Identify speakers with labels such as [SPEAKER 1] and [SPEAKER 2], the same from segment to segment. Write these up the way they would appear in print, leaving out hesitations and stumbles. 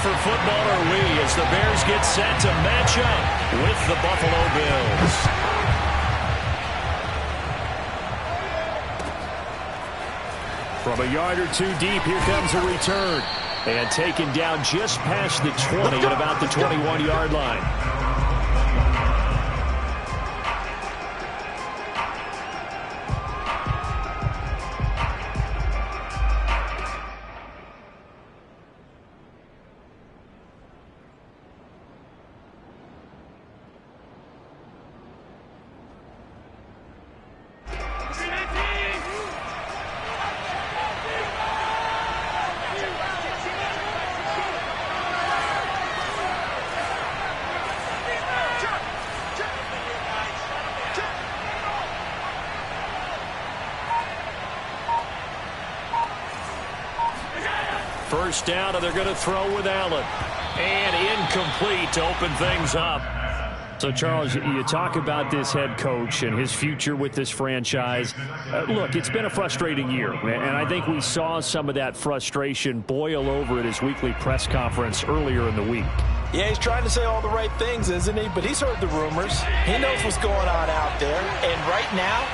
[SPEAKER 1] for football are we as the Bears get set to match up with the Buffalo Bills. From a yard or two deep, here comes a return. And taken down just past the 20 at about the 21-yard line. First down, and they're going to throw with Allen. And incomplete to open things up. So, Charles, you talk about this head coach and his future with this franchise. Look, it's been a frustrating year, and I think we saw some of that frustration boil over at his weekly press conference earlier in the week.
[SPEAKER 2] Yeah, he's trying to say all the right things, isn't he? But he's heard the rumors. He knows what's going on out there. And right now,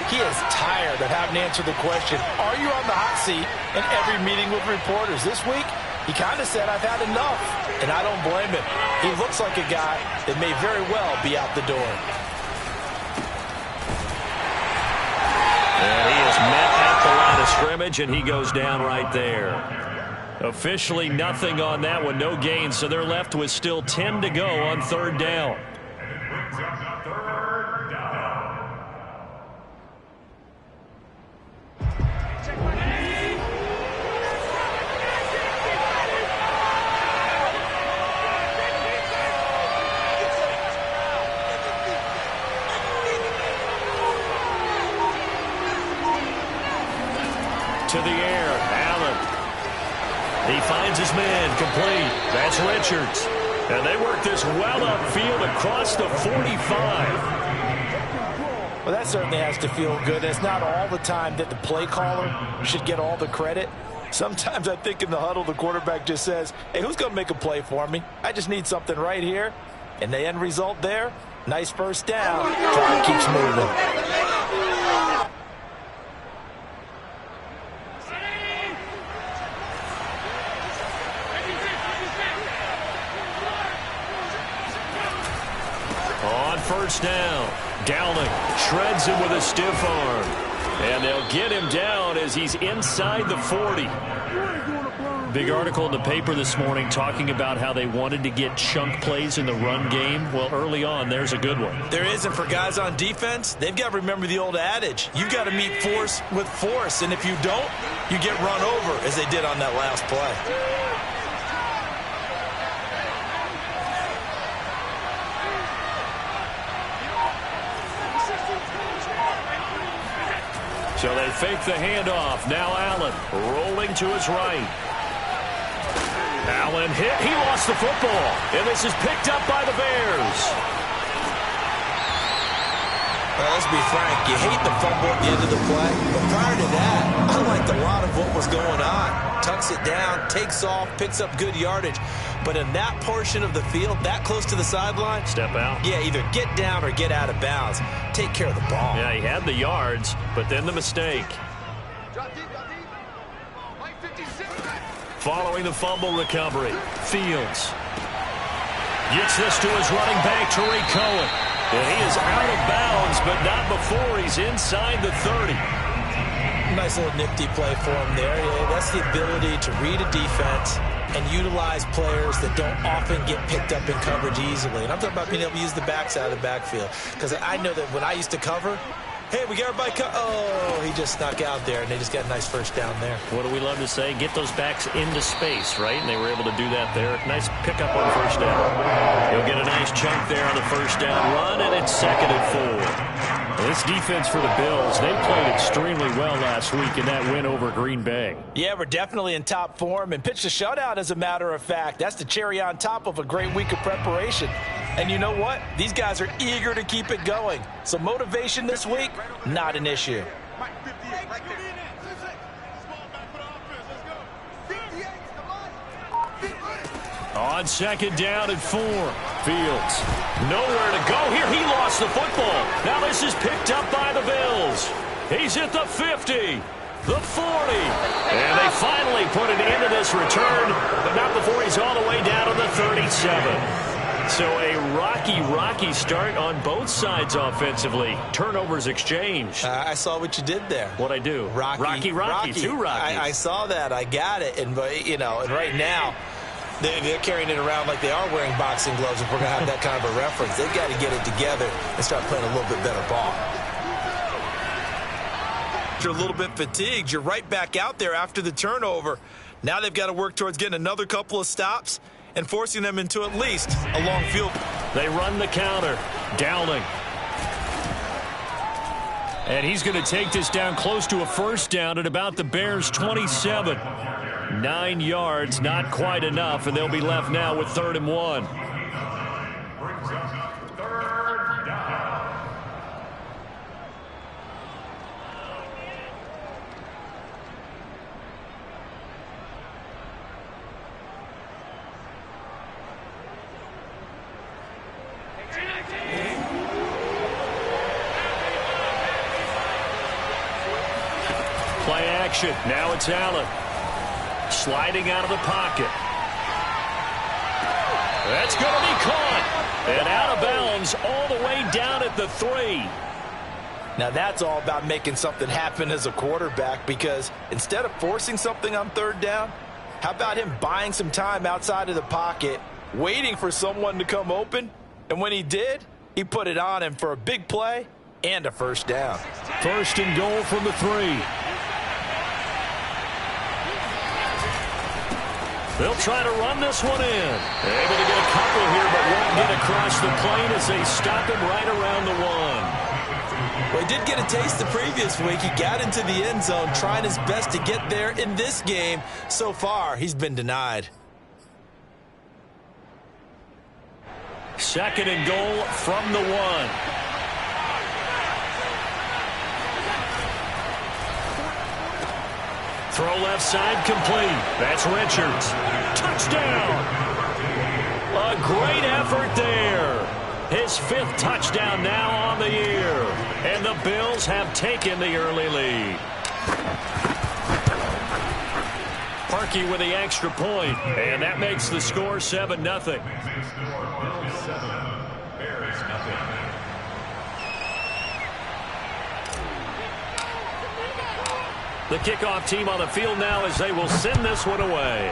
[SPEAKER 2] he is tired of having to answer the question, are you on the hot seat in every meeting with reporters? This week, he kind of said, I've had enough. And I don't blame him. He looks like a guy that may very well be out the door.
[SPEAKER 1] And he is met at the line of scrimmage, and he goes down right there. Officially nothing on that one, no gain, so they're left with still 10 to go on third down. To the air, Allen. He finds his man, complete. That's Richards. And they work this well upfield across the 45.
[SPEAKER 2] Well, that certainly has to feel good. It's not all the time that the play caller should get all the credit. Sometimes I think in the huddle, the quarterback just says, hey, who's going to make a play for me? I just need something right here. And the end result there, nice first down. Drive keeps moving.
[SPEAKER 1] First down. Dowling shreds him with a stiff arm. And they'll get him down as he's inside the 40. Big article in the paper this morning talking about how they wanted to get chunk plays in the run game. Well, early on, there's a good one.
[SPEAKER 2] There is, and for guys on defense, they've got to remember the old adage. You've got to meet force with force, and if you don't, you get run over, as they did on that last play.
[SPEAKER 1] So they fake the handoff. Now Allen rolling to his right. Allen hit. He lost the football. And this is picked up by the Bears.
[SPEAKER 2] Well, let's be frank. You hate the fumble at the end of the play. But prior to that, I liked a lot of what was going on. Tucks it down, takes off, picks up good yardage. But in that portion of the field, that close to the sideline,
[SPEAKER 1] step out.
[SPEAKER 2] Yeah, either get down or get out of bounds. Take care of the ball.
[SPEAKER 1] Yeah, he had the yards, but then the mistake. Following the fumble recovery, Fields gets this to his running back, Tariq Cohen. And he is out of bounds, but not before he's inside the 30.
[SPEAKER 2] Nice little nifty play for him there. Yeah, that's the ability to read a defense and utilize players that don't often get picked up in coverage easily. And I'm talking about being able to use the backside of the backfield. Because I know that when I used to cover, hey, we got everybody oh, he just snuck out there, and they just got a nice first down there.
[SPEAKER 1] What do we love to say? Get those backs into space, right? And they were able to do that there. Nice pickup on first down. He'll get a nice chunk there on the first down run, and it's 2nd and 4. Well, this defense for the Bills, they played extremely well last week in that win over Green Bay.
[SPEAKER 2] Yeah, we're definitely in top form and pitched a shutout, as a matter of fact. That's the cherry on top of a great week of preparation. And you know what? These guys are eager to keep it going. So motivation this week, not an issue.
[SPEAKER 1] On second down and 4. Fields. Nowhere to go here. He lost the football. Now this is picked up by the Bills. He's at the 50. The 40. And they finally put an end to this return, but not before he's all the way down to the 37. So a rocky start on both sides offensively. Turnovers exchanged.
[SPEAKER 2] I saw what you did there.
[SPEAKER 1] What'd I do? Rocky. Two Rockies.
[SPEAKER 2] I saw that. I got it. And, and right now, they're carrying it around like they are wearing boxing gloves if we're going to have that kind of a reference. They've got to get it together and start playing a little bit better ball. You're a little bit fatigued. You're right back out there after the turnover. Now they've got to work towards getting another couple of stops and forcing them into at least a long field.
[SPEAKER 1] They run the counter. Downing. And he's going to take this down close to a first down at about the Bears' 27. 9 yards, not quite enough, and they'll be left now with 3rd and 1. Play action. Now it's Allen. Sliding out of the pocket. That's going to be caught. And out of bounds all the way down at the 3.
[SPEAKER 2] Now that's all about making something happen as a quarterback, because instead of forcing something on 3rd down, how about him buying some time outside of the pocket, waiting for someone to come open, and when he did, he put it on him for a big play and a first down.
[SPEAKER 1] 1st and goal from the 3. They'll try to run this one in. Able to get a couple here, but won't get across the plane as they stop him right around the 1.
[SPEAKER 2] Well, he did get a taste the previous week. He got into the end zone trying his best to get there in this game. So far, he's been denied.
[SPEAKER 1] 2nd and goal from the 1. Throw left side complete. That's Richards. Touchdown. A great effort there. His 5th touchdown now on the year. And the Bills have taken the early lead. Parkey with the extra point. And that makes the score 7-0. The kickoff team on the field now as they will send this one away.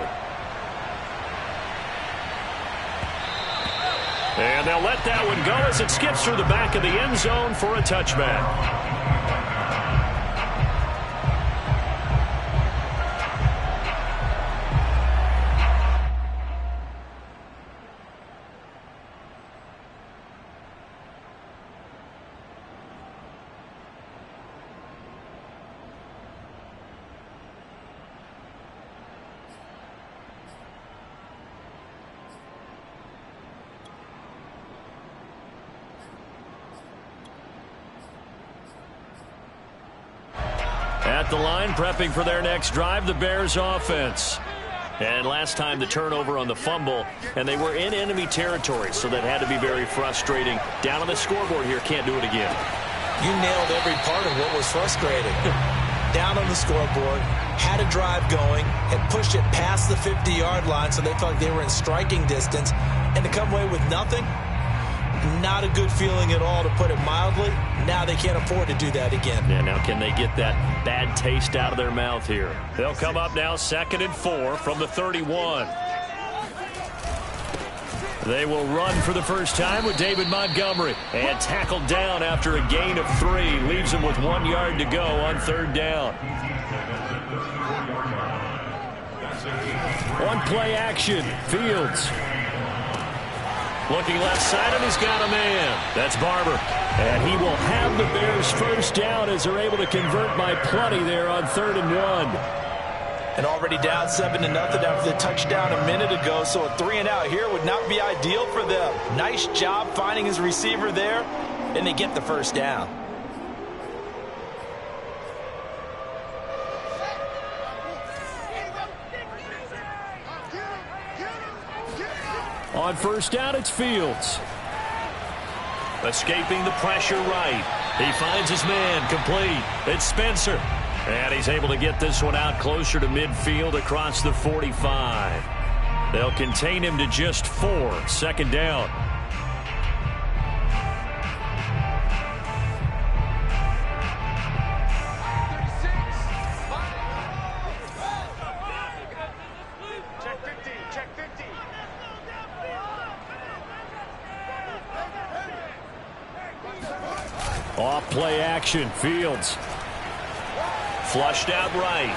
[SPEAKER 1] And they'll let that one go as it skips through the back of the end zone for a touchback. At the line, prepping for their next drive, the Bears offense. And last time the turnover on the fumble, and they were in enemy territory, so that had to be very frustrating. Down on the scoreboard here, can't do it again.
[SPEAKER 2] You nailed every part of what was frustrating. Down on the scoreboard, had a drive going, had pushed it past the 50-yard line, so they felt like they were in striking distance, and to come away with nothing, not a good feeling at all, to put it mildly. Now they can't afford to do that again.
[SPEAKER 1] Yeah, now can they get that bad taste out of their mouth here? They'll come up now 2nd and 4 from the 31. They will run for the first time with David Montgomery. And tackled down after a gain of 3. Leaves him with 1 yard to go on 3rd down. On play action, Fields. Looking left side, and he's got a man. That's Barber. And he will have the Bears first down as they're able to convert by plenty there on 3rd and 1.
[SPEAKER 2] And already down 7-0 after the touchdown a minute ago, so a 3 and out here would not be ideal for them. Nice job finding his receiver there, and they get the first down.
[SPEAKER 1] On first down, it's Fields. Escaping the pressure right. He finds his man complete. It's Spencer. And he's able to get this one out closer to midfield across the 45. They'll contain him to just 4. Second down. Off play action. Fields. Flushed out right.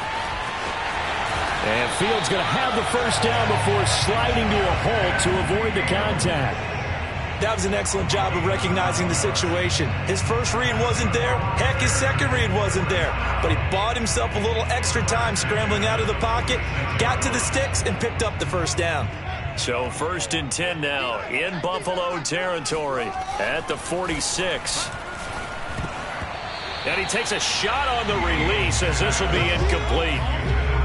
[SPEAKER 1] And Fields going to have the first down before sliding to a halt to avoid the contact.
[SPEAKER 2] That was an excellent job of recognizing the situation. His first read wasn't there. Heck, his second read wasn't there. But he bought himself a little extra time scrambling out of the pocket, got to the sticks, and picked up the first down.
[SPEAKER 1] So 1st and 10 now in Buffalo territory at the 46. And he takes a shot on the release as this will be incomplete.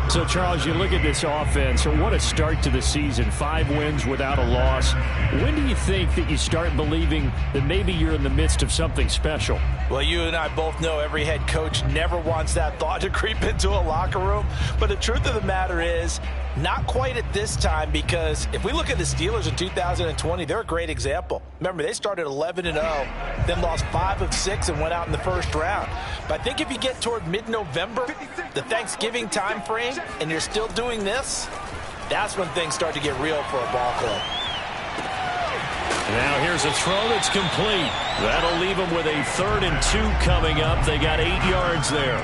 [SPEAKER 1] So, Charles, you look at this offense, what a start to the season. 5 wins without a loss. When do you think that you start believing that maybe you're in the midst of something special?
[SPEAKER 2] Well, you and I both know every head coach never wants that thought to creep into a locker room. But the truth of the matter is, not quite at this time, because if we look at the Steelers in 2020, they're a great example. Remember, they started 11-0, then lost 5 of 6 and went out in the first round. But I think if you get toward mid-November, the Thanksgiving time frame, and you're still doing this, that's when things start to get real for a ball club.
[SPEAKER 1] Now here's a throw that's complete. That'll leave them with a 3rd and 2 coming up. They got 8 yards there.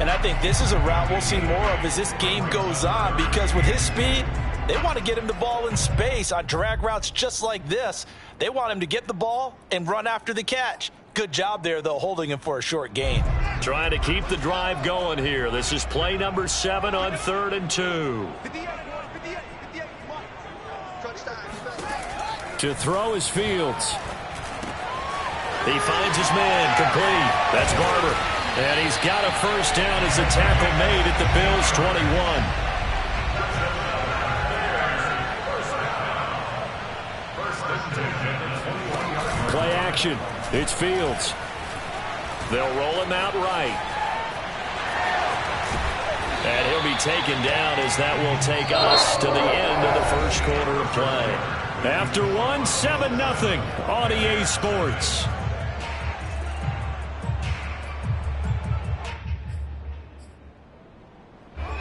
[SPEAKER 2] And I think this is a route we'll see more of as this game goes on, because with his speed, they want to get him the ball in space on drag routes just like this. They want him to get the ball and run after the catch. Good job there, though, holding him for a short gain.
[SPEAKER 1] Trying to keep the drive going here. This is play number 7 on 3rd and 2. To throw is Fields. He finds his man complete. That's Barber. And he's got a first down as the tackle made at the Bills' 21. Play action. It's Fields. They'll roll him out right. And he'll be taken down as that will take us to the end of the first quarter of play. After 7-0 on EA Sports.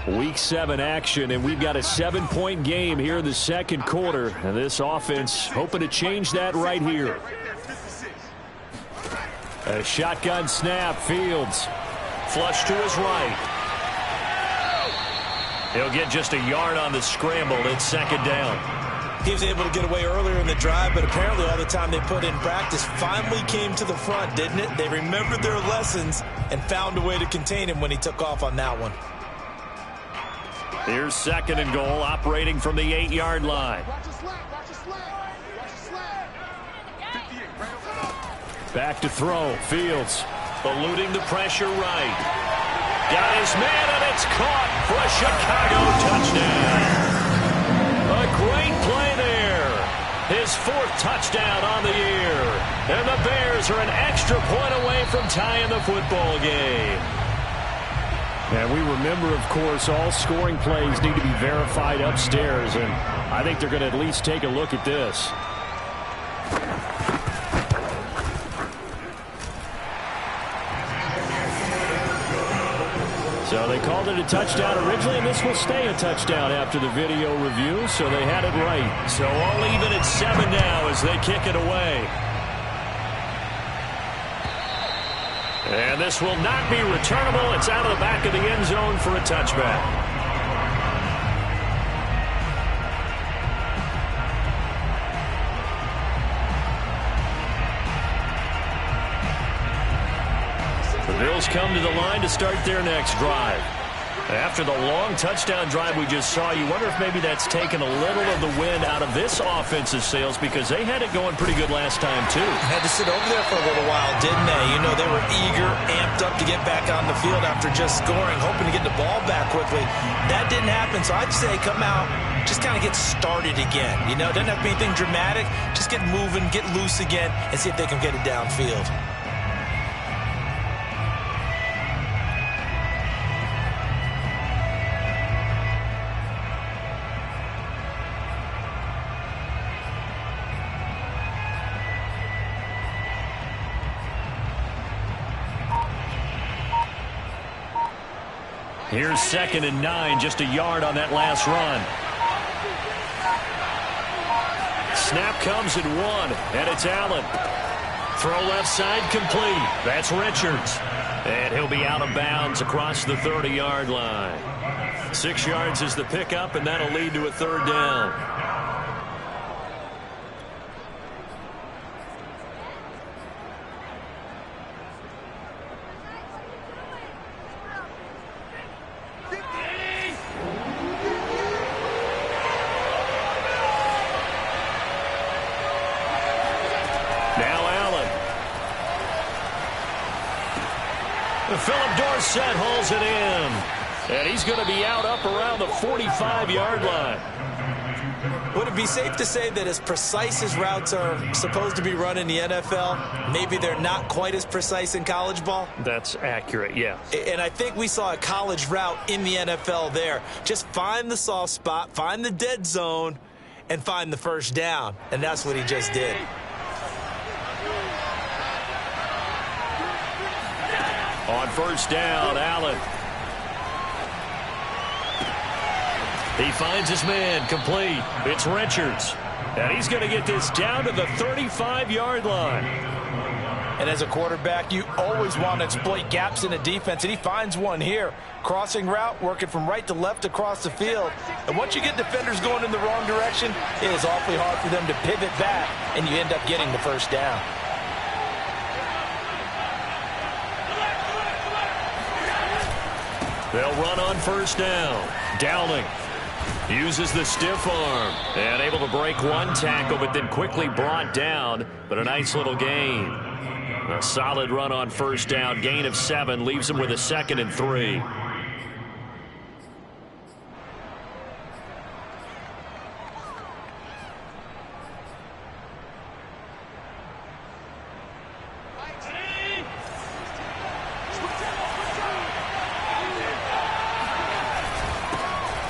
[SPEAKER 1] Week 7 action, and we've got a 7-point game here in the second quarter. And this offense hoping to change that right here. A shotgun snap, Fields. Flush to his right. He'll get just a yard on the scramble. It's 2nd down.
[SPEAKER 2] He was able to get away earlier in the drive, but apparently all the time they put in practice finally came to the front, didn't it? They remembered their lessons and found a way to contain him when he took off on that one.
[SPEAKER 1] Here's 2nd and goal, operating from the 8-yard line. Back to throw. Fields eluding the pressure right. Got his man, and it's caught for a Chicago touchdown. A great play there. His 4th touchdown on the year. And the Bears are an extra point away from tying the football game. And we remember, of course, all scoring plays need to be verified upstairs, and I think they're going to at least take a look at this. So they called it a touchdown originally, and this will stay a touchdown after the video review, so they had it right. So all even at 7 now as they kick it away. And this will not be returnable. It's out of the back of the end zone for a touchback. The Bills come to the line to start their next drive. After the long touchdown drive we just saw, you wonder if maybe that's taken a little of the wind out of this offense's sails, because they had it going pretty good last time, too.
[SPEAKER 2] Had to sit over there for a little while, didn't they? You know, they were eager, amped up to get back on the field after just scoring, hoping to get the ball back quickly. That didn't happen, so I'd say come out, just kind of get started again. You know, it doesn't have to be anything dramatic. Just get moving, get loose again, and see if they can get it downfield.
[SPEAKER 1] Here's 2nd and 9, just a yard on that last run. Snap comes at 1, and it's Allen. Throw left side complete. That's Richards. And he'll be out of bounds across the 30-yard line. 6 yards is the pickup, and that'll lead to a 3rd down. Philip Dorsett holds it in. And he's going to be out up around the 45-yard line.
[SPEAKER 2] Would it be safe to say that as precise as routes are supposed to be run in the NFL, maybe they're not quite as precise in college ball?
[SPEAKER 1] That's accurate, yeah.
[SPEAKER 2] And I think we saw a college route in the NFL there. Just find the soft spot, find the dead zone, and find the first down. And that's what he just did.
[SPEAKER 1] On 1st down, Allen. He finds his man, complete. It's Richards. And he's going to get this down to the 35-yard line.
[SPEAKER 2] And as a quarterback, you always want to exploit gaps in the defense, and he finds one here. Crossing route, working from right to left across the field. And once you get defenders going in the wrong direction, it is awfully hard for them to pivot back, and you end up getting the first down.
[SPEAKER 1] They'll run on 1st down. Downing uses the stiff arm and able to break one tackle, but then quickly brought down. But a nice little gain. A solid run on 1st down. Gain of 7 leaves him with a 2nd and 3.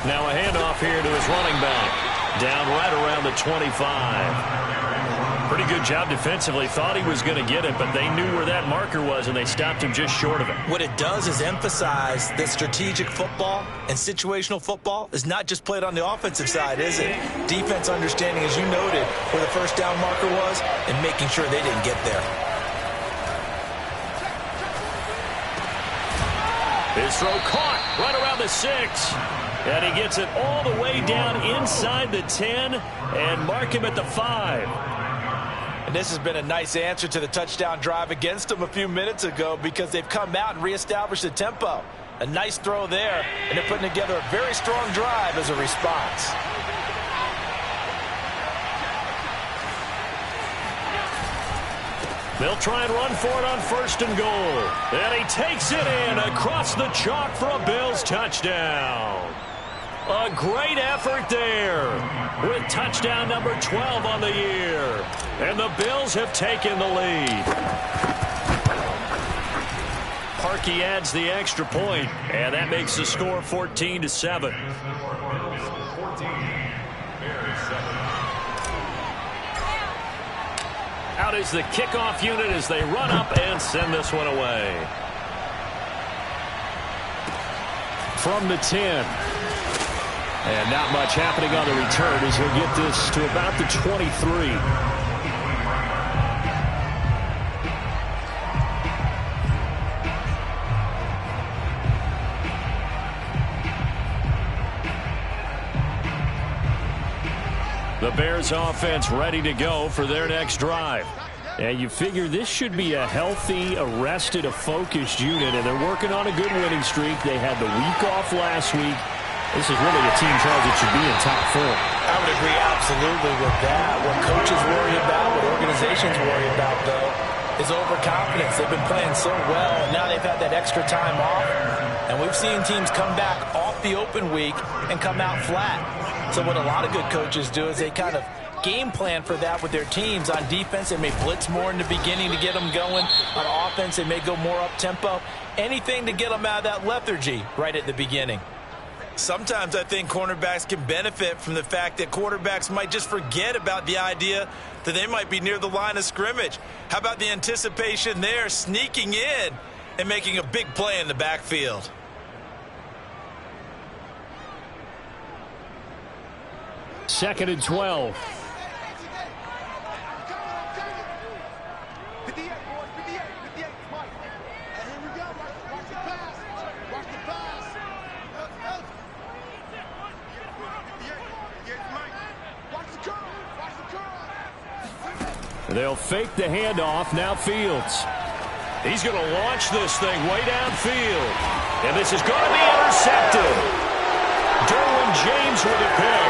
[SPEAKER 1] Now a handoff here to his running back. Down right around the 25. Pretty good job defensively. Thought he was going to get it, but they knew where that marker was, and they stopped him just short of it.
[SPEAKER 2] What it does is emphasize that strategic football and situational football is not just played on the offensive side, is it? Defense understanding, as you noted, where the first down marker was and making sure they didn't get there.
[SPEAKER 1] His throw caught right around the 6. And he gets it all the way down inside the 10 and mark him at the 5.
[SPEAKER 2] And this has been a nice answer to the touchdown drive against them a few minutes ago, because they've come out and reestablished the tempo. A nice throw there, and they're putting together a very strong drive as a response.
[SPEAKER 1] They'll try and run for it on 1st and goal. And he takes it in across the chalk for a Bills touchdown. A great effort there with touchdown number 12 on the year. And the Bills have taken the lead. Parkey adds the extra point, and that makes the score 14-7. Out is the kickoff unit as they run up and send this one away. From the 10. And not much happening on the return as he'll get this to about the 23. The Bears offense ready to go for their next drive. And you figure this should be a healthy, a focused unit, and they're working on a good winning streak. They had the week off last week. This is really a team, Charles, that should be in top 4.
[SPEAKER 2] I would agree absolutely with that. What coaches worry about, what organizations worry about, though, is overconfidence. They've been playing so well, and now they've had that extra time off. And we've seen teams come back off the open week and come out flat. So what a lot of good coaches do is they kind of game plan for that with their teams. On defense, they may blitz more in the beginning to get them going. On offense, they may go more up-tempo. Anything to get them out of that lethargy right at the beginning. Sometimes I think cornerbacks can benefit from the fact that quarterbacks might just forget about the idea that they might be near the line of scrimmage. How about the anticipation there, sneaking in and making a big play in the backfield?
[SPEAKER 1] Second and 12. They'll fake the handoff. Now Fields. He's going to launch this thing way downfield. And this is going to be intercepted. Derwin James with a pick.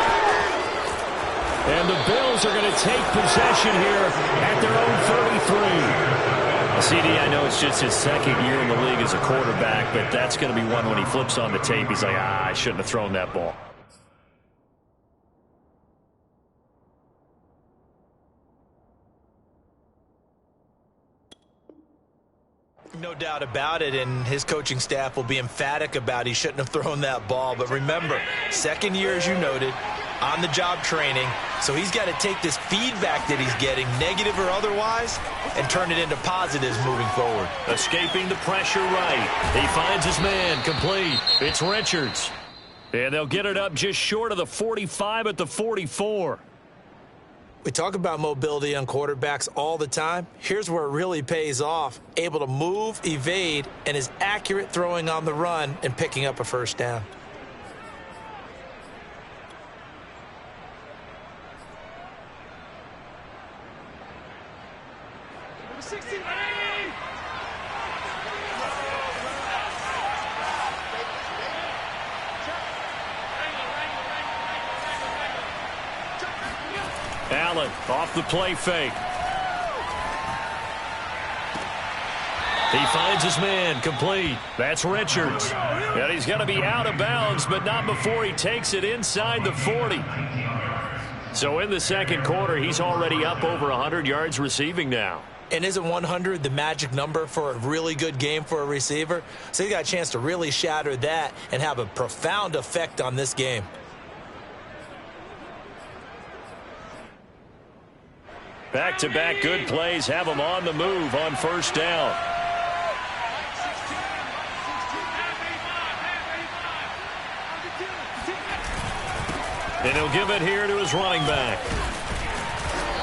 [SPEAKER 1] And the Bills are going to take possession here at their own 33. CD, I know it's just his second year in the league as a quarterback, but that's going to be one when he flips on the tape. He's like, I shouldn't have thrown that ball.
[SPEAKER 2] No doubt about it, and his coaching staff will be emphatic about he shouldn't have thrown that ball. But remember, second year, as you noted, on-the-job training, so he's got to take this feedback that he's getting, negative or otherwise, and turn it into positives moving forward.
[SPEAKER 1] Escaping the pressure right. He finds his man, complete. It's Richards. And they'll get it up just short of the 45 at the 44.
[SPEAKER 2] We talk about mobility on quarterbacks all the time. Here's where it really pays off. Able to move, evade, and is accurate throwing on the run and picking up a first down.
[SPEAKER 1] Allen off the play fake. He finds his man, complete. That's Richards. And he's going to be out of bounds, but not before he takes it inside the 40. So in the second quarter, he's already up over 100 yards receiving now.
[SPEAKER 2] And isn't 100 the magic number for a really good game for a receiver? So he got a chance to really shatter that and have a profound effect on this game.
[SPEAKER 1] Back-to-back good plays have him on the move on first down. And he'll give it here to his running back.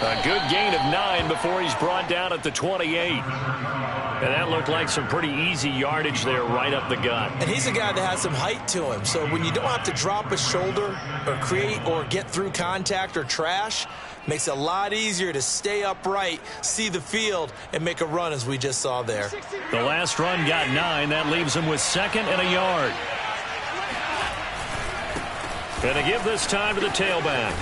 [SPEAKER 1] A good gain of 9 before he's brought down at the 28. And that looked like some pretty easy yardage there right up the gut.
[SPEAKER 2] And he's a guy that has some height to him. So when you don't have to drop a shoulder or create or get through contact or trash, makes it a lot easier to stay upright, see the field, and make a run as we just saw there.
[SPEAKER 1] The last run got 9. That leaves him with 2nd and a yard. Going to give this time to the tailback.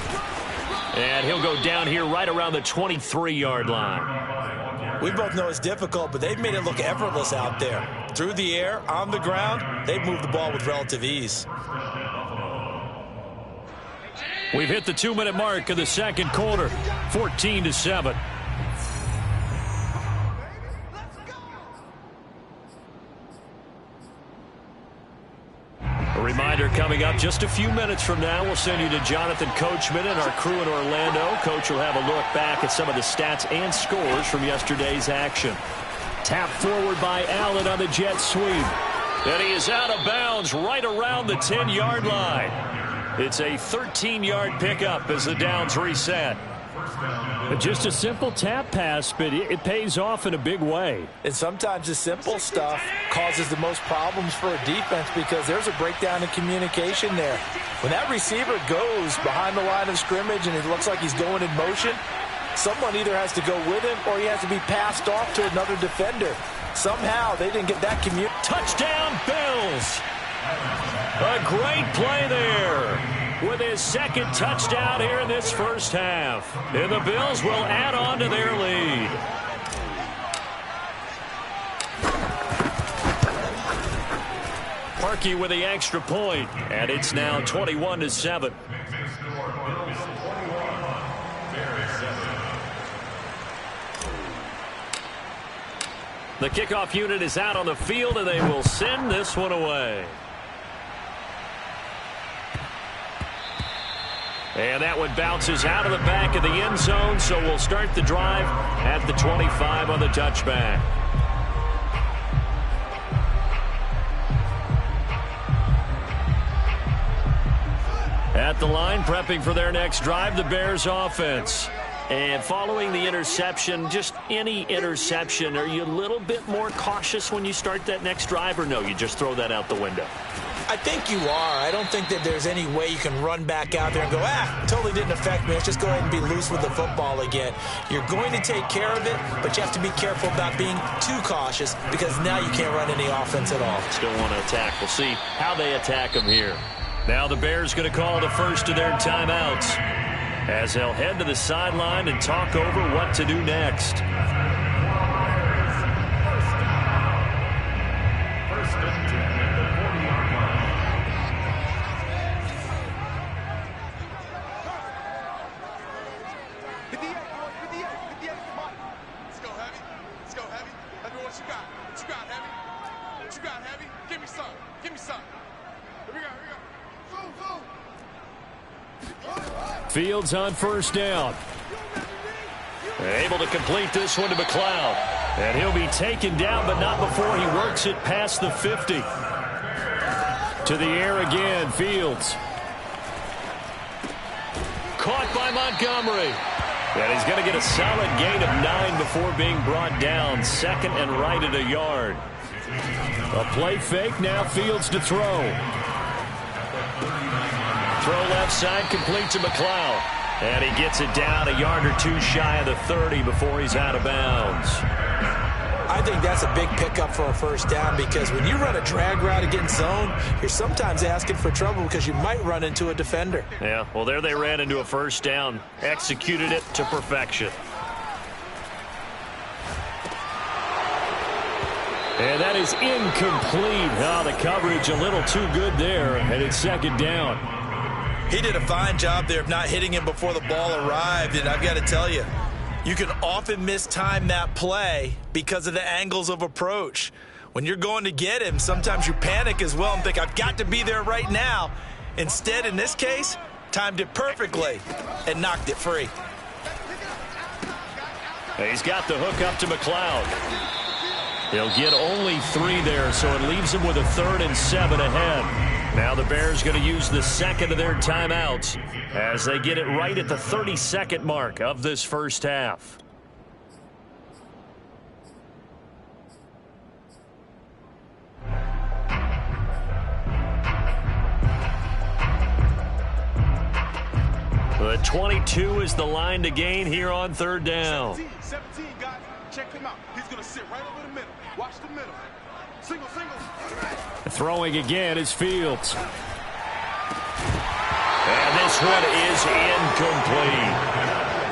[SPEAKER 1] And he'll go down here right around the 23-yard line.
[SPEAKER 2] We both know it's difficult, but they've made it look effortless out there. Through the air, on the ground, they've moved the ball with relative ease.
[SPEAKER 1] We've hit the 2-minute mark of the second quarter, 14-7. A reminder coming up just a few minutes from now, we'll send you to Jonathan Coachman and our crew in Orlando. Coach will have a look back at some of the stats and scores from yesterday's action. Tap forward by Allen on the jet sweep. And he is out of bounds right around the 10-yard line. It's a 13-yard pickup as the downs reset. Just a simple tap pass, but it pays off in a big way.
[SPEAKER 2] And sometimes the simple stuff causes the most problems for a defense because there's a breakdown in communication there. When that receiver goes behind the line of scrimmage and it looks like he's going in motion, Someone either has to go with him or he has to be passed off to another defender. Somehow they didn't get that commute.
[SPEAKER 1] Touchdown, Bills. A great play there with his second touchdown here in this first half. And the Bills will add on to their lead. Parkey with the extra point, and it's now 21-7. The kickoff unit is out on the field, and they will send this one away. And that one bounces out of the back of the end zone, so we'll start the drive at the 25 on the touchback. At the line, prepping for their next drive, the Bears offense. And following the interception, just any interception, are you a little bit more cautious when you start that next drive, or no, you just throw that out the window?
[SPEAKER 2] I think you are. I don't think that there's any way you can run back out there and go, totally didn't affect me. Let's just go ahead and be loose with the football again. You're going to take care of it, but you have to be careful about being too cautious because now you can't run any offense at all.
[SPEAKER 1] Still want to attack. We'll see how they attack them here. Now the Bears going to call the first of their timeouts as they'll head to the sideline and talk over what to do next. Fields on first down. Able to complete this one to McLeod. And he'll be taken down, but not before he works it past the 50. To the air again, Fields. Caught by Montgomery. And he's going to get a solid gain of 9 before being brought down. Second and right at a yard. A play fake, now Fields to throw. Throw left side, complete to McLeod. And he gets it down a yard or two shy of the 30 before he's out of bounds.
[SPEAKER 2] I think that's a big pickup for a first down because when you run a drag route against zone, you're sometimes asking for trouble because you might run into a defender.
[SPEAKER 1] Yeah, well, there they ran into a first down. Executed it to perfection. And that is incomplete. Oh, the coverage a little too good there, and it's second down.
[SPEAKER 2] He did a fine job there of not hitting him before the ball arrived, and I've got to tell you, you can often mistime that play because of the angles of approach. When you're going to get him, sometimes you panic as well and think, I've got to be there right now. Instead, in this case, timed it perfectly and knocked it free.
[SPEAKER 1] He's got the hook up to McLeod. He'll get only 3 there, so it leaves him with a 3rd and 7 ahead. Now the Bears going to use the second of their timeouts as they get it right at the 32nd mark of this first half. The 22 is the line to gain here on third down.
[SPEAKER 3] 17, guys. Check him out. He's going to sit right over the middle. Watch the middle. Single.
[SPEAKER 1] Throwing again is Fields. And this one is incomplete.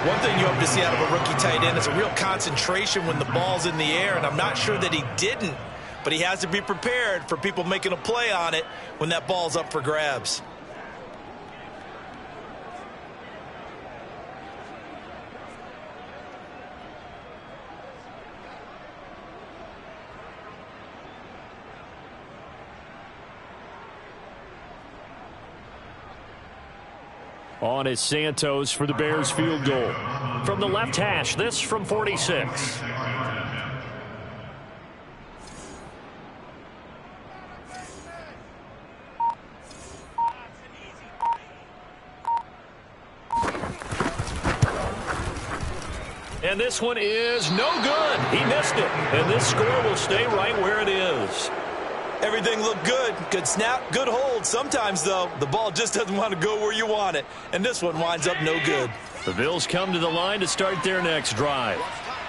[SPEAKER 2] One thing you hope to see out of a rookie tight end is a real concentration when the ball's in the air, and I'm not sure that he didn't, but he has to be prepared for people making a play on it when that ball's up for grabs.
[SPEAKER 1] On is Santos for the Bears field goal. From the left hash, this from 46. And this one is no good. He missed it. And this score will stay right where it is.
[SPEAKER 2] Everything looked good. Good snap, good hold. Sometimes, though, the ball just doesn't want to go where you want it. And this one winds up no good.
[SPEAKER 1] The Bills come to the line to start their next drive.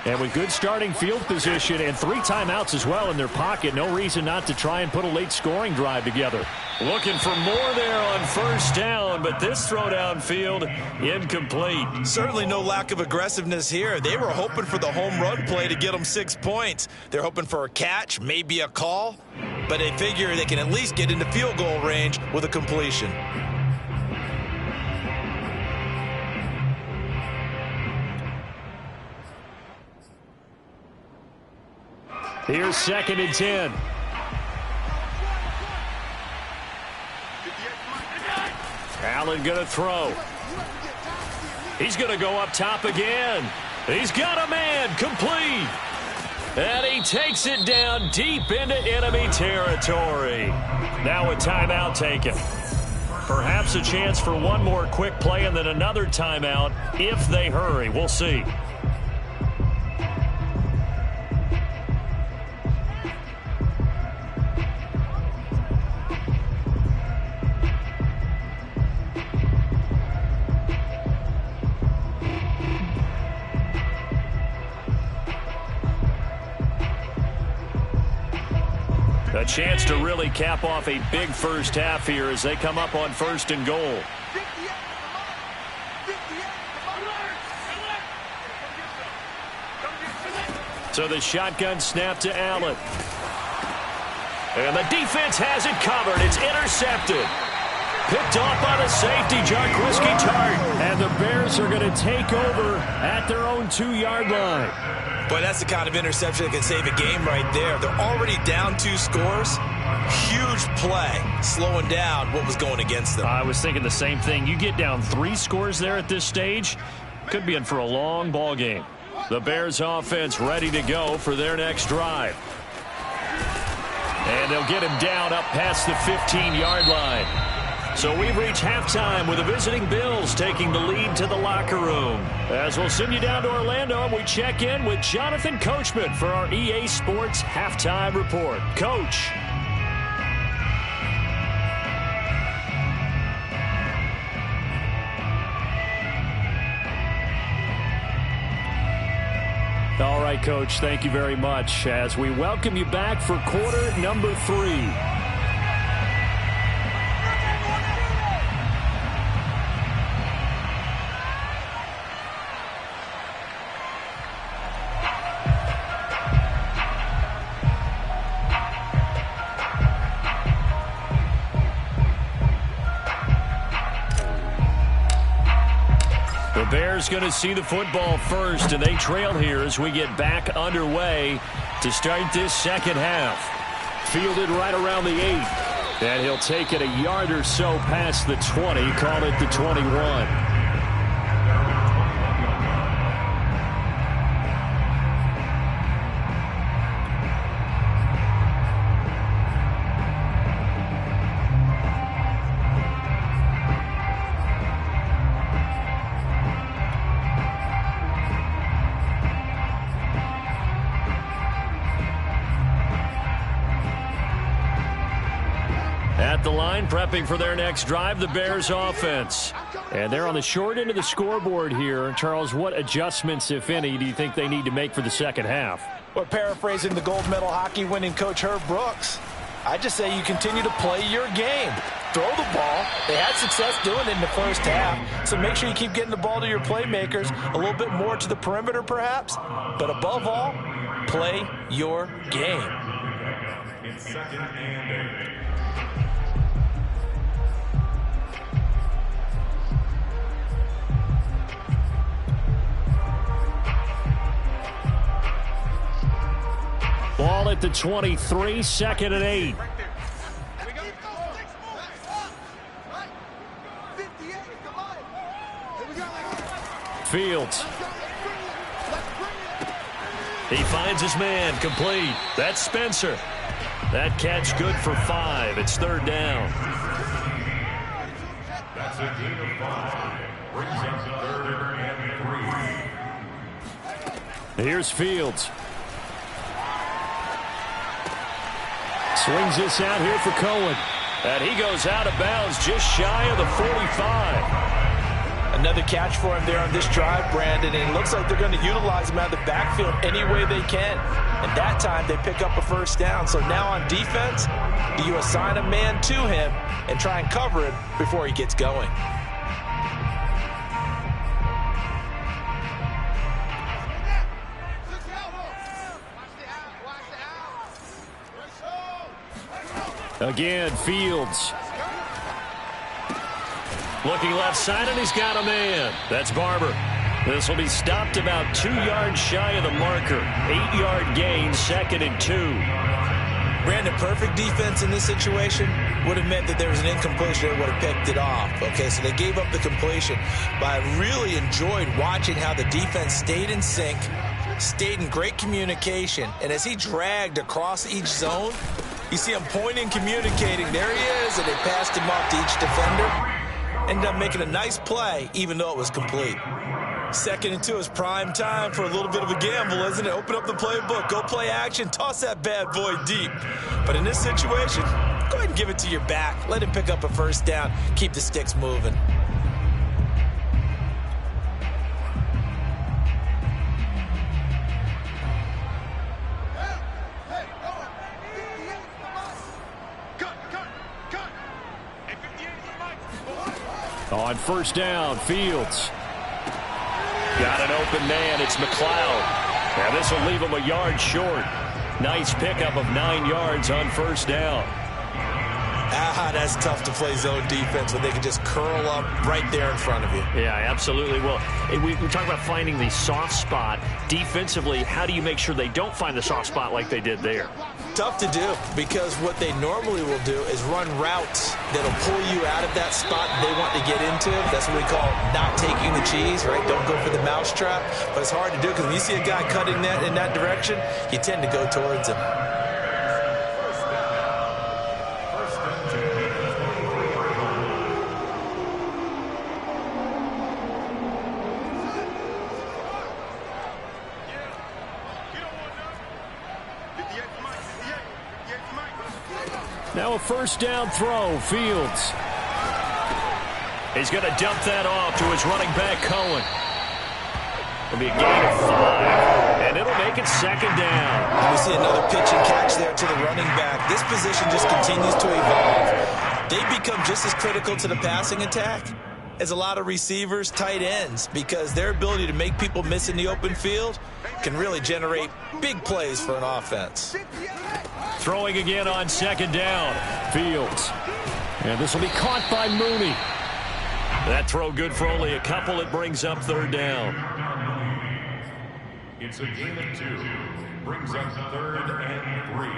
[SPEAKER 1] And with good starting field position and 3 timeouts as well in their pocket, no reason not to try and put a late scoring drive together. Looking for more there on first down, but this throw downfield incomplete.
[SPEAKER 2] Certainly no lack of aggressiveness here. They were hoping for the home run play to get them 6 points. They're hoping for a catch, maybe a call, but they figure they can at least get into field goal range with a completion.
[SPEAKER 1] Here's 2nd and 10. Allen going to throw. He's going to go up top again. He's got a man, complete. And he takes it down deep into enemy territory. Now a timeout taken. Perhaps a chance for one more quick play and then another timeout if they hurry. We'll see. A chance to really cap off a big first half here as they come up on 1st and goal. So the shotgun snap to Allen. And the defense has it covered. It's intercepted. Picked off by the safety, Jarquiski Tart. And the Bears are going to take over at their own 2-yard line.
[SPEAKER 2] But that's the kind of interception that can save a game right there. They're already down 2 scores. Huge play, slowing down what was going against them.
[SPEAKER 1] I was thinking the same thing. You get down 3 scores there at this stage, could be in for a long ball game. The Bears offense ready to go for their next drive. And they'll get him down up past the 15-yard line. So we've reached halftime with the visiting Bills taking the lead to the locker room. As we'll send you down to Orlando and we check in with Jonathan Coachman for our EA Sports Halftime Report. Coach. All right, Coach, thank you very much as we welcome you back for quarter number 3. Bears going to see the football first, and they trail here as we get back underway to start this second half. Fielded right around the 8. And he'll take it a yard or so past the 20, call it the 21. At the line, prepping for their next drive, the Bears offense. And they're on the short end of the scoreboard here. Charles, what adjustments, if any, do you think they need to make for the second half?
[SPEAKER 2] Well, paraphrasing the gold medal hockey winning coach Herb Brooks, I just say you continue to play your game. Throw the ball. They had success doing it in the first half. So make sure you keep getting the ball to your playmakers, a little bit more to the perimeter perhaps. But above all, play your game.
[SPEAKER 3] It's 2nd and 8.
[SPEAKER 1] Ball at the 23, 2nd and 8. Fields. He finds his man, complete. That's Spencer. That catch good for 5. It's 3rd down.
[SPEAKER 3] That's a gain of 5. Brings up 3rd and 3.
[SPEAKER 1] Here's Fields. Swings this out here for Cohen. And he goes out of bounds just shy of the 45.
[SPEAKER 2] Another catch for him there on this drive, Brandon, and it looks like they're going to utilize him out of the backfield any way they can. And that time they pick up a first down. So now on defense, do you assign a man to him and try and cover him before he gets going?
[SPEAKER 1] Again, Fields. Looking left side, and he's got a man. That's Barber. This will be stopped about 2 yards shy of the marker. 8-yard gain, 2nd and 2.
[SPEAKER 2] Brandon, perfect defense in this situation would have meant that there was an incompletion. They would have picked it off. Okay, so they gave up the completion. But I really enjoyed watching how the defense stayed in sync, stayed in great communication, and as he dragged across each zone, you see him pointing, communicating. There he is, and they passed him off to each defender. Ended up making a nice play, even though it was complete. 2nd and 2 is prime time for a little bit of a gamble, isn't it? Open up the playbook, go play action, toss that bad boy deep. But in this situation, go ahead and give it to your back. Let him pick up a first down. Keep the sticks moving.
[SPEAKER 1] On first down, Fields. Got an open man. It's McLeod. And this will leave him a yard short. Nice pickup of 9 yards on first down.
[SPEAKER 2] That's tough to play zone defense when they can just curl up right there in front of you.
[SPEAKER 1] Yeah, absolutely. Well, we talk about finding the soft spot. Defensively, how do you make sure they don't find the soft spot like they did there?
[SPEAKER 2] Tough to do, because what they normally will do is run routes that'll pull you out of that spot they want to get into. That's what we call not taking the cheese, right? Don't go for the mousetrap. But it's hard to do because when you see a guy cutting that in that direction, you tend to go towards him.
[SPEAKER 1] Now a first down throw, Fields. He's going to dump that off to his running back, Cohen. It'll be a gain of 5, and it'll make it 2nd down.
[SPEAKER 2] We see another pitch and catch there to the running back. This position just continues to evolve. They become just as critical to the passing attack as a lot of receivers, tight ends, because their ability to make people miss in the open field can really generate big plays for an offense.
[SPEAKER 1] Throwing again on 2nd down, Fields. And this will be caught by Mooney. That throw good for only a couple. It brings up 3rd down.
[SPEAKER 4] It's a gain of 2. Brings up 3rd and 3.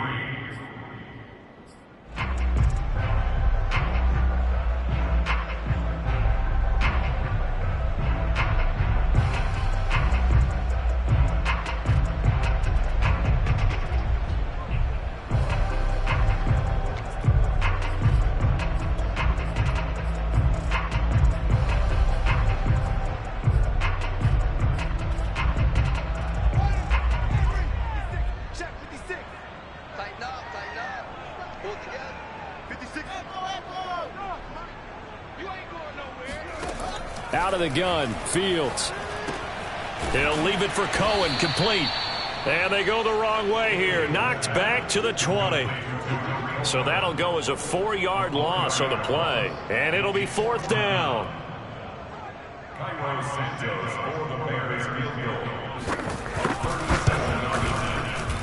[SPEAKER 1] Out of the gun, Fields. He'll leave it for Cohen, complete. And they go the wrong way here. Knocked back to the 20. So that'll go as a 4-yard loss on the play. And it'll be 4th down.
[SPEAKER 4] Cairo Santos for the Bears field goal.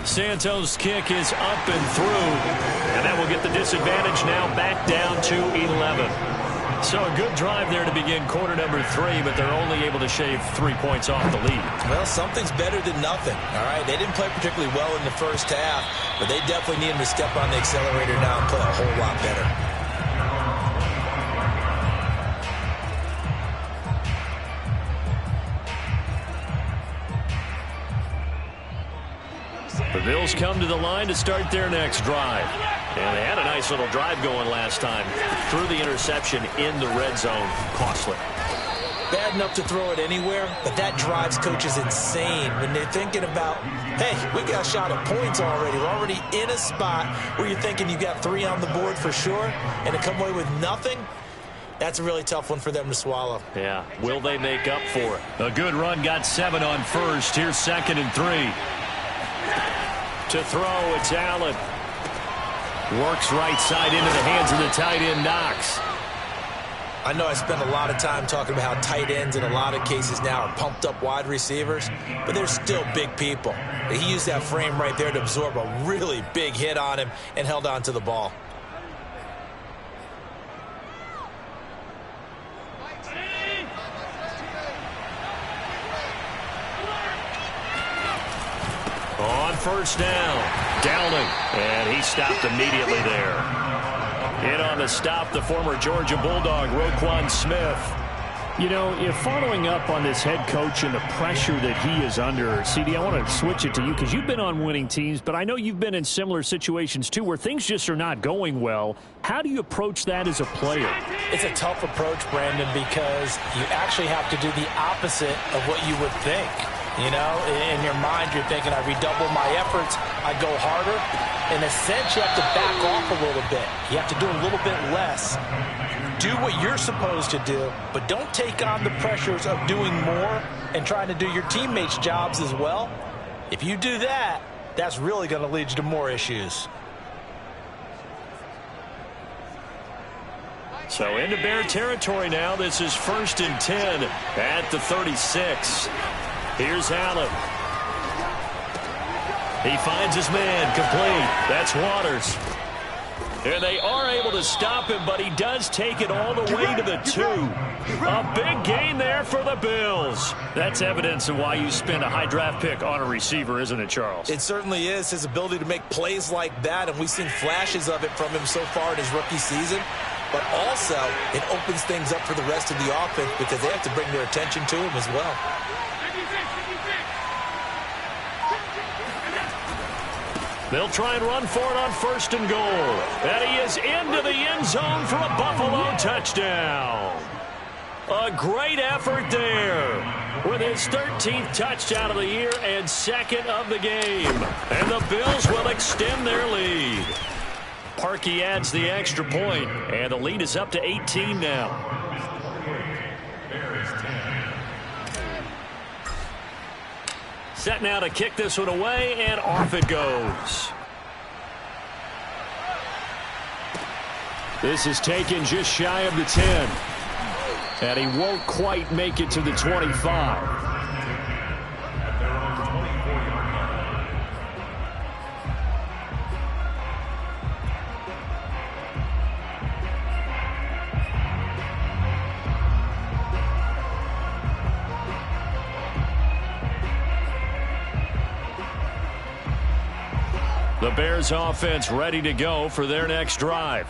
[SPEAKER 1] Santos' kick is up and through. And that will get the disadvantage now back down to 11. So a good drive there to begin quarter number 3, but they're only able to shave 3 points off the lead.
[SPEAKER 2] Well, something's better than nothing, all right? They didn't play particularly well in the first half, but they definitely need them to step on the accelerator now and play a whole lot better.
[SPEAKER 1] The Bills come to the line to start their next drive. And they had a nice little drive going last time. Threw the interception in the red zone. Costly.
[SPEAKER 2] Bad enough to throw it anywhere, but that drives coaches insane when they're thinking about, hey, we got a shot at points already. We're already in a spot where you're thinking you got 3 on the board for sure, and to come away with nothing, That's a really tough one for them to swallow.
[SPEAKER 1] Yeah. Will they make up for it? A good run, got 7 on first. Here's 2nd and 3. To throw, it's Allen. Works right side into the hands of the tight end, Knox.
[SPEAKER 2] I know I spend a lot of time talking about how tight ends in a lot of cases now are pumped up wide receivers, but they're still big people. He used that frame right there to absorb a really big hit on him and held on to the ball.
[SPEAKER 1] On first down, Downing, and he stopped immediately there. In on the stop, the former Georgia Bulldog, Roquan Smith. You know, if following up on this head coach and the pressure that he is under, CD, I want to switch it to you because you've been on winning teams, but I know you've been in similar situations too where things just are not going well. How do you approach that as a player?
[SPEAKER 2] It's a tough approach, Brandon, because you actually have to do the opposite of what you would think. You know, in your mind, you're thinking, I redouble my efforts, I go harder. In a sense, you have to back off a little bit. You have to do a little bit less. Do what you're supposed to do, but don't take on the pressures of doing more and trying to do your teammates' jobs as well. If you do that, that's really going to lead you to more issues.
[SPEAKER 1] So into Bear territory now. This is 1st and 10 at the 36. Here's Allen. He finds his man, complete. That's Waters. And they are able to stop him, but he does take it all the way to the 2. A big gain there for the Bills. That's evidence of why you spend a high draft pick on a receiver, isn't it, Charles?
[SPEAKER 2] It certainly is. His ability to make plays like that, and we've seen flashes of it from him so far in his rookie season. But also, it opens things up for the rest of the offense because they have to bring their attention to him as well.
[SPEAKER 1] They'll try and run for it on 1st and goal. And he is into the end zone for a Buffalo touchdown. A great effort there with his 13th touchdown of the year and 2nd of the game. And the Bills will extend their lead. Parkey adds the extra point, and the lead is up to 18 now. Set now to kick this one away, and off it goes. This is taken just shy of the 10. And he won't quite make it to the 25. The Bears offense ready to go for their next drive.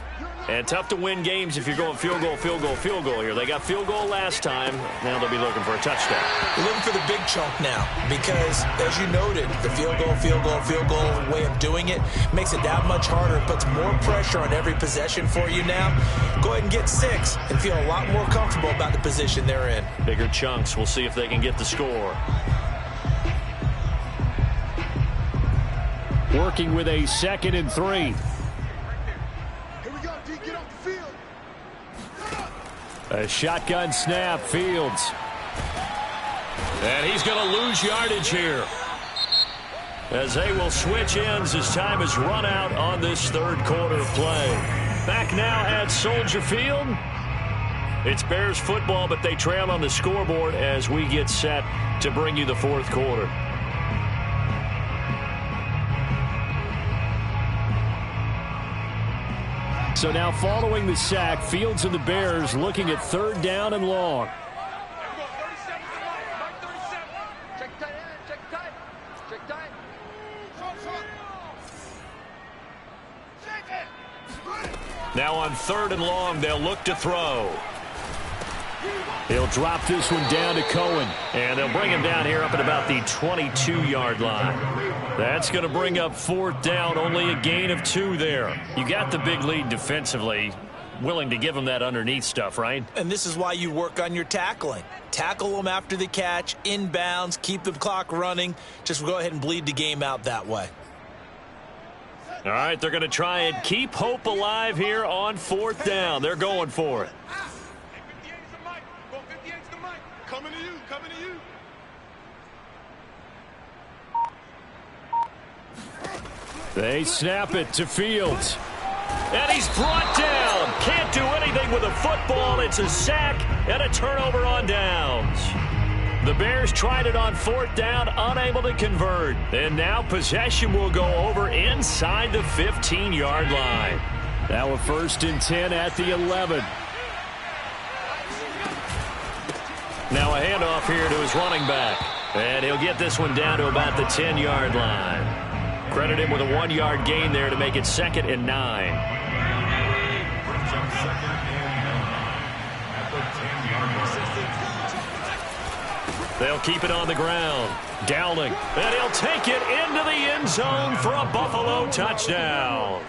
[SPEAKER 1] And tough to win games if you're going field goal, field goal, field goal here. They got field goal last time. Now they'll be looking for a touchdown.
[SPEAKER 2] They're looking for the big chunk now because, as you noted, the field goal, field goal, field goal way of doing it makes it that much harder. It puts more pressure on every possession for you now. Go ahead and get 6 and feel a lot more comfortable about the position they're in.
[SPEAKER 1] Bigger chunks. We'll see if they can get the score. Working with a 2nd and 3.
[SPEAKER 3] Here we go, D. Get off the field.
[SPEAKER 1] A shotgun snap, Fields. And he's going to lose yardage here, as they will switch ends as time is run out on this 3rd quarter of play. Back now at Soldier Field. It's Bears football, but they trail on the scoreboard as we get set to bring you the 4th quarter. So now following the sack, Fields and the Bears looking at 3rd down and long. Now on 3rd and long, they'll look to throw. He'll drop this one down to Cohen, and they'll bring him down here up at about the 22-yard line. That's going to bring up 4th down, only a gain of 2 there. You got the big lead defensively, willing to give them that underneath stuff, right?
[SPEAKER 2] And this is why you work on your tackling. Tackle them after the catch, inbounds, keep the clock running. Just go ahead and bleed the game out that way.
[SPEAKER 1] All right, they're going to try and keep hope alive here on 4th down. They're going for it.
[SPEAKER 3] coming to you.
[SPEAKER 1] They snap it to Fields. And he's brought down. Can't do anything with a football. It's a sack and a turnover on downs. The Bears tried it on 4th down, unable to convert. And now possession will go over inside the 15-yard line. Now a 1st and 10 at the 11. Now a handoff here to his running back. And he'll get this one down to about the 10-yard line. Credit him with a 1-yard gain there to make it 2nd and 9. They'll keep it on the ground. Dowling, and he'll take it into the end zone for a Buffalo touchdown.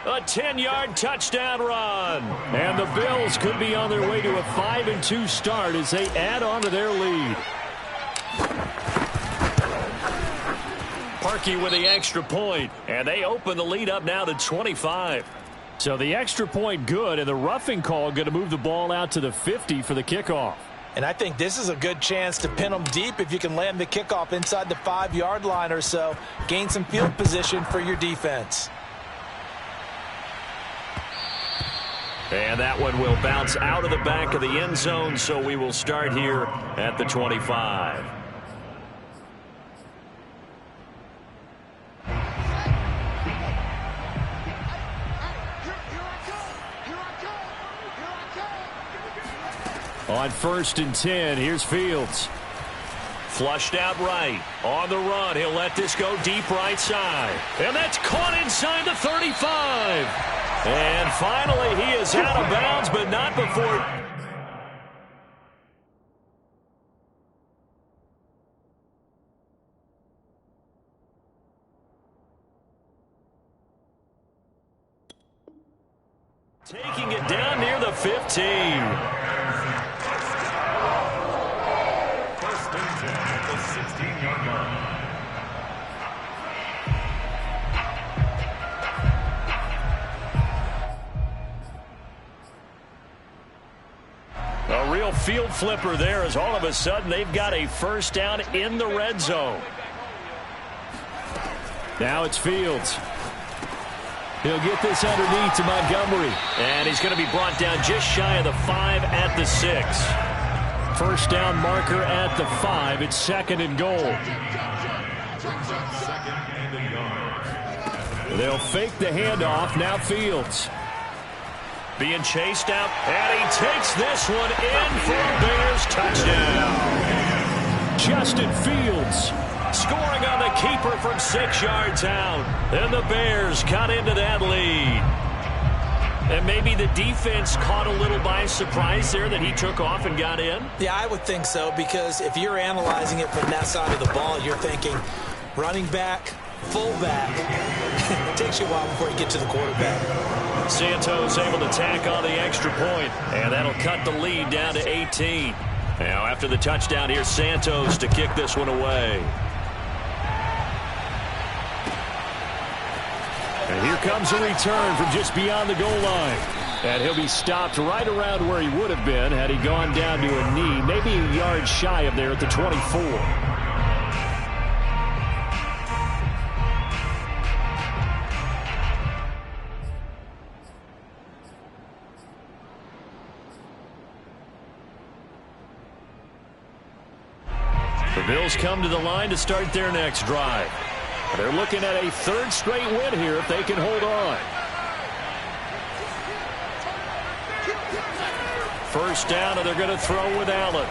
[SPEAKER 1] A 10-yard touchdown run. And the Bills could be on their way to a 5-2 start as they add on to their lead. Parkey with the extra point, and they open the lead up now to 25. So the extra point good, and the roughing call going to move the ball out to the 50 for the kickoff.
[SPEAKER 2] And I think this is a good chance to pin them deep if you can land the kickoff inside the 5-yard line or so. Gain some field position for your defense.
[SPEAKER 1] And that one will bounce out of the back of the end zone, so we will start here at the 25. On 1st and 10, here's Fields. Flushed out right. On the run, he'll let this go deep right side. And that's caught inside the 35. And finally, he is out of bounds, but not before. Taking it down near the 15. A real field flipper there as all of a sudden they've got a 1st down in the red zone. Now it's Fields. He'll get this underneath to Montgomery. And he's going to be brought down just shy of the 5 at the 6. 1st down marker at the 5. It's 2nd and goal. They'll fake the handoff. Now Fields. Being chased out, and he takes this one in for a Bears touchdown. Justin Fields scoring on the keeper from 6 yards out. And the Bears got into that lead. And maybe the defense caught a little by surprise there that he took off and got in?
[SPEAKER 2] Yeah, I would think so, because if you're analyzing it from that side of the ball, you're thinking running back, fullback. It takes you a while before you get to the quarterback.
[SPEAKER 1] Santos able to tack on the extra point, and that'll cut the lead down to 18. Now after the touchdown, here's Santos to kick this one away. And here comes a return from just beyond the goal line. And he'll be stopped right around where he would have been had he gone down to a knee, maybe a yard shy of there at the 24. The Bills come to the line to start their next drive. They're looking at a 3rd straight win here if they can hold on. 1st down, and they're going to throw with Allen.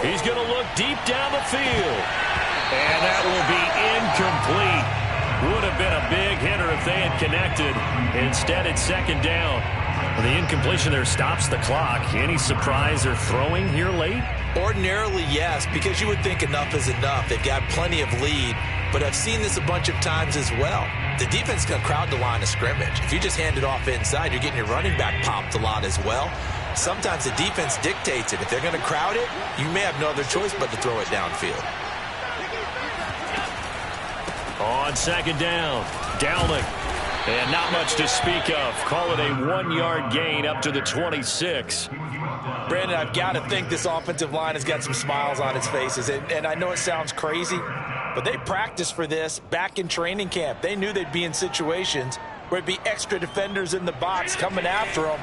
[SPEAKER 1] He's going to look deep down the field. And that will be incomplete. Would have been a big hitter if they had connected. Instead, it's 2nd down. Well, the incompletion there stops the clock. Any surprise they're throwing here late?
[SPEAKER 2] Ordinarily, yes, because you would think enough is enough. They've got plenty of lead, but I've seen this a bunch of times as well. The defense can crowd the line of scrimmage. If you just hand it off inside, you're getting your running back popped a lot as well. Sometimes the defense dictates it. If they're going to crowd it, you may have no other choice but to throw it downfield.
[SPEAKER 1] On 2nd down, Dowling. And not much to speak of. Call it a 1-yard gain up to the 26.
[SPEAKER 2] Brandon, I've got to think this offensive line has got some smiles on its faces. And I know it sounds crazy, but they practiced for this back in training camp. They knew they'd be in situations where it'd be extra defenders in the box coming after them,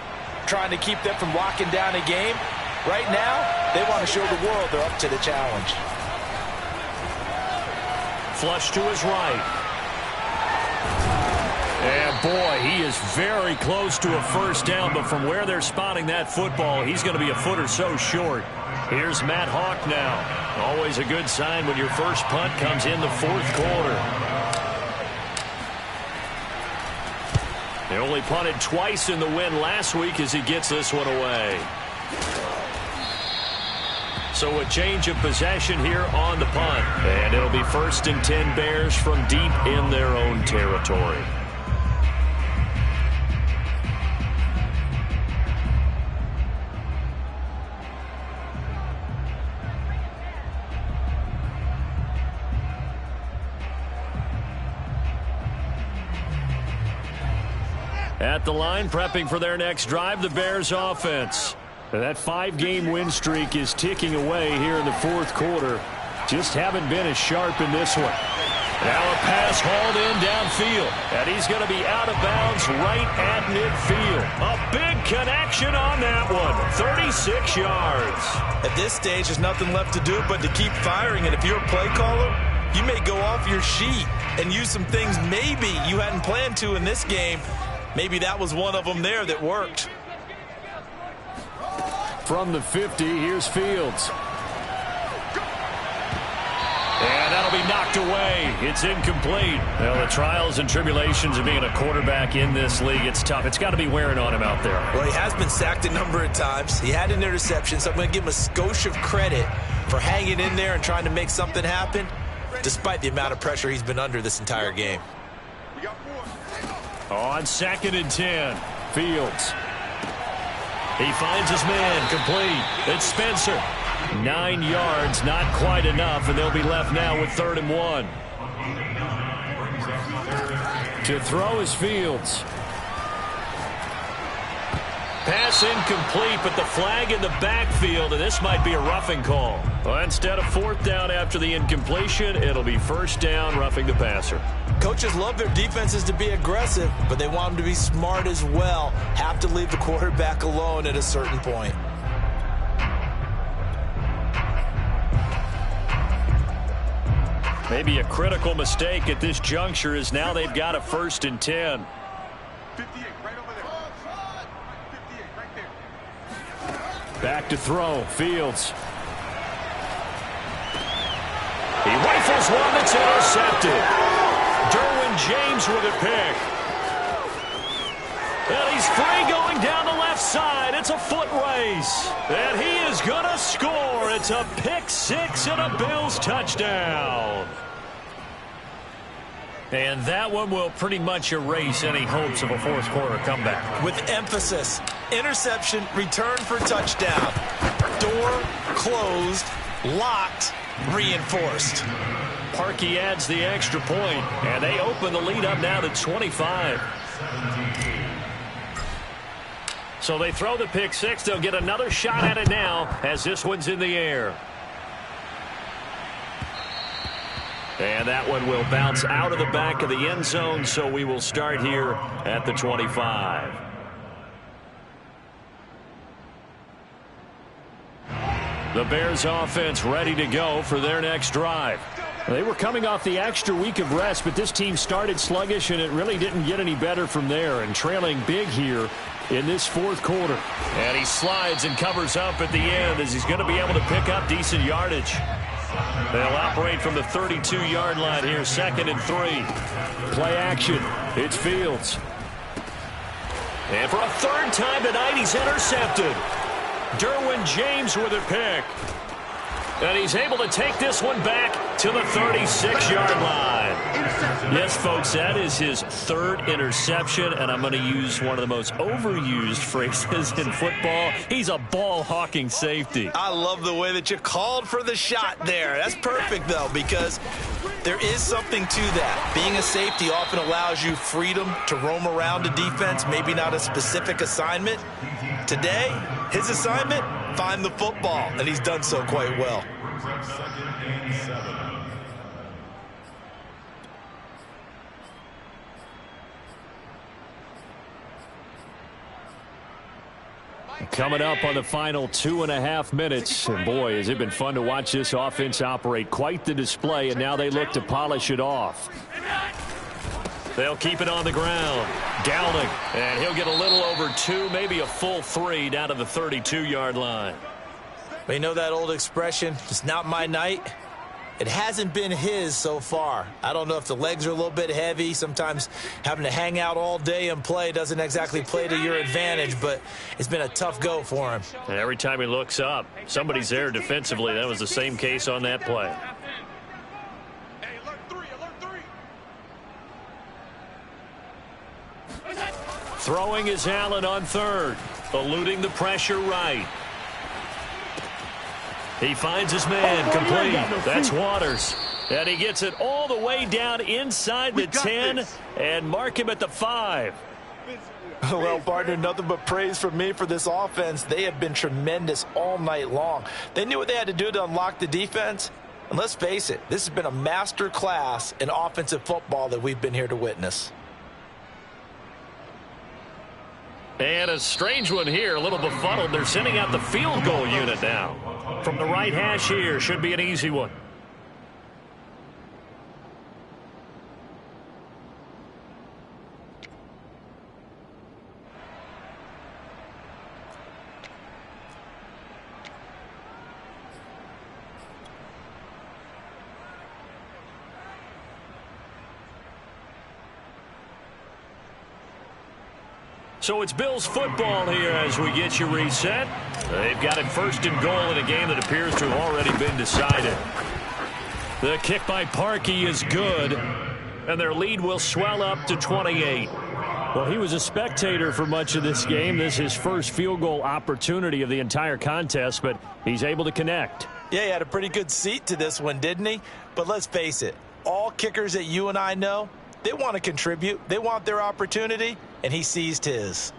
[SPEAKER 2] trying to keep them from locking down a game. Right now, they want to show the world they're up to the challenge.
[SPEAKER 1] Flush to his right. And boy, he is very close to a first down, but from where they're spotting that football, he's going to be a foot or so short. Here's Matt Hawk now. Always a good sign when your first punt comes in the fourth quarter. They only punted twice in the win last week as he gets this one away. So a change of possession here on the punt. And it'll be 1st and 10 Bears from deep in their own territory. At the line, prepping for their next drive, the Bears offense. That 5-game win streak is ticking away here in the fourth quarter. Just haven't been as sharp in this one. Now a pass hauled in downfield. And he's going to be out of bounds right at midfield. A big connection on that one. 36 yards.
[SPEAKER 2] At this stage, there's nothing left to do but to keep firing. And if you're a play caller, you may go off your sheet and use some things maybe you hadn't planned to in this game. Maybe that was one of them there that worked.
[SPEAKER 1] From the 50, here's Fields. And that'll be knocked away. It's incomplete. Well, the trials and tribulations of being a quarterback in this league, it's tough. It's got to be wearing on him out there.
[SPEAKER 2] Well, he has been sacked a number of times. He had an interception, so I'm going to give him a skosh of credit for hanging in there and trying to make something happen, despite the amount of pressure he's been under this entire game.
[SPEAKER 1] On 2nd and 10, Fields. He finds his man, complete. It's Spencer. 9 yards, not quite enough, and they'll be left now with 3rd and 1. To throw is Fields. Pass incomplete, but the flag in the backfield, and this might be a roughing call. Well, instead of 4th down after the incompletion, it'll be 1st down, roughing the passer.
[SPEAKER 2] Coaches love their defenses to be aggressive, but they want them to be smart as well. Have to leave the quarterback alone at a certain point.
[SPEAKER 1] Maybe a critical mistake at this juncture is now they've got a 1st and 10.
[SPEAKER 3] 58, right over there. 58, right there.
[SPEAKER 1] Back to throw, Fields. He rifles one that's intercepted. Derwin James with a pick. And he's free going down the left side. It's a foot race. And he is going to score. It's a pick 6 and a Bills touchdown. And that one will pretty much erase any hopes of a fourth quarter comeback.
[SPEAKER 2] With emphasis, interception, return for touchdown. Door closed, locked, reinforced.
[SPEAKER 1] Parkey adds the extra point, and they open the lead up now to 25. So they throw the pick 6. They'll get another shot at it now as this one's in the air. And that one will bounce out of the back of the end zone, so we will start here at the 25. The Bears offense ready to go for their next drive. They were coming off the extra week of rest, but this team started sluggish, and it really didn't get any better from there, and trailing big here in this fourth quarter. And he slides and covers up at the end as he's going to be able to pick up decent yardage. They'll operate from the 32-yard line here, 2nd and 3. Play action. It's Fields. And for a 3rd time tonight, he's intercepted. Derwin James with a pick. And he's able to take this one back to the 36-yard line. Yes, folks, that is his third interception, and I'm going to use one of the most overused phrases in football. He's a ball-hawking safety.
[SPEAKER 2] I love the way that you called for the shot there. That's perfect, though, because there is something to that. Being a safety often allows you freedom to roam around a defense, maybe not a specific assignment. Today, his assignment, find the football, and he's done so quite well.
[SPEAKER 1] Coming up on the final 2.5 minutes, and boy, has it been fun to watch this offense operate. Quite the display, and now they look to polish it off. They'll keep it on the ground. Downing, and he'll get a little over 2, maybe a full 3 down to the 32-yard line.
[SPEAKER 2] But you know that old expression, it's not my night? It hasn't been his so far. I don't know if the legs are a little bit heavy. Sometimes having to hang out all day and play doesn't exactly play to your advantage, but it's been a tough go for him.
[SPEAKER 1] And every time he looks up, somebody's there defensively. That was the same case on that play.
[SPEAKER 3] Hey, alert 3, alert 3.
[SPEAKER 1] Throwing is Allen on third, eluding the pressure right. He finds his man, complete. That's Waters. And he gets it all the way down inside the 10 and mark him at the 5.
[SPEAKER 2] Well, partner, nothing but praise from me for this offense. They have been tremendous all night long. They knew what they had to do to unlock the defense. And let's face it, this has been a master class in offensive football that we've been here to witness.
[SPEAKER 1] And a strange one here, a little befuddled. They're sending out the field goal unit now. From the right hash here, should be an easy one. So it's Bills football here as we get you reset. They've got it first and goal in a game that appears to have already been decided. The kick by Parkey is good, and their lead will swell up to 28. Well, he was a spectator for much of this game. This is his first field goal opportunity of the entire contest, but he's able to connect.
[SPEAKER 2] Yeah, he had a pretty good seat to this one, didn't he? But let's face it, all kickers that you and I know, they want to contribute. They want their opportunity, and he seized his.